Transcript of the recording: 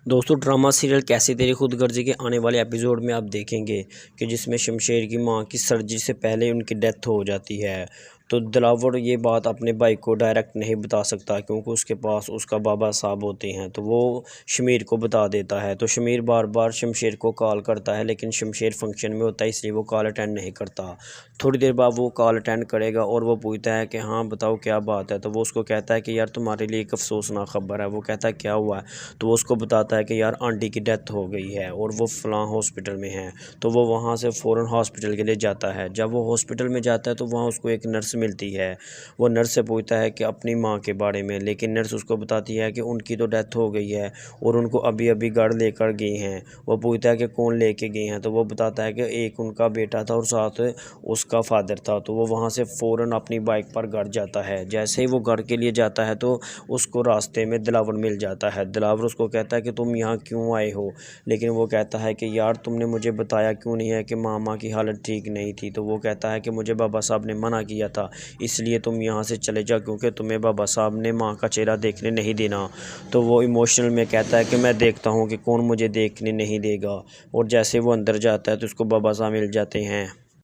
दोस्तों drama serial कैसी तेरी खुदगर्जी के आने वाले एपिसोड में आप देखेंगे कि जिसमें शमशेर की मां की सर्जरी से पहले उनकी डेथ हो जाती है। तो दिलावर ये बात अपने भाई को डायरेक्ट नहीं बता सकता क्योंकि उसके पास उसका बाबा साहब होते हैं, तो वो शमीर को बता देता है। तो शमीर बार बार शमशेर को कॉल करता है लेकिन शमशेर फंक्शन में होता है इसलिए वो कॉल अटेंड नहीं करता। थोड़ी देर बाद वो कॉल अटेंड करेगा और वो पूछता है कि हाँ बताओ क्या बात है। तो वो उसको कहता है कि यार तुम्हारे लिए एक अफसोसनाक खबर है। वो कहता है क्या हुआ है। तो वो उसको बताता है कि यार आंटी की डेथ हो गई है और वो फ़लाँ हॉस्पिटल में है। तो वो वहाँ से फ़ौरन हॉस्पिटल के लिए जाता है। जब वो हॉस्पिटल में जाता है तो वहाँ उसको एक नर्स मिलती है। वो नर्स से पूछता है कि अपनी माँ के बारे में, लेकिन नर्स उसको बताती है कि उनकी तो डेथ हो गई है और उनको अभी अभी घर लेकर गए हैं। वो पूछता है कि कौन लेके गए हैं। तो वो बताता है कि एक उनका बेटा था और साथ उसका फादर था। तो वो वहाँ से फ़ौरन अपनी बाइक पर घर जाता है। जैसे ही वो घर के लिए जाता है तो उसको रास्ते में दिलावर मिल जाता है। दिलावर उसको कहता है कि तुम यहाँ क्यों आए हो, लेकिन वो कहता है कि यार तुमने मुझे बताया क्यों नहीं है कि मामा की हालत ठीक नहीं थी। तो वो कहता है कि मुझे बाबा साहब ने मना किया था इसलिए तुम यहाँ से चले जाओ क्योंकि तुम्हें बाबा साहब ने माँ का चेहरा देखने नहीं देना। तो वो इमोशनल में कहता है कि मैं देखता हूँ कि कौन मुझे देखने नहीं देगा। और जैसे वो अंदर जाता है तो उसको बाबा साहब मिल जाते हैं।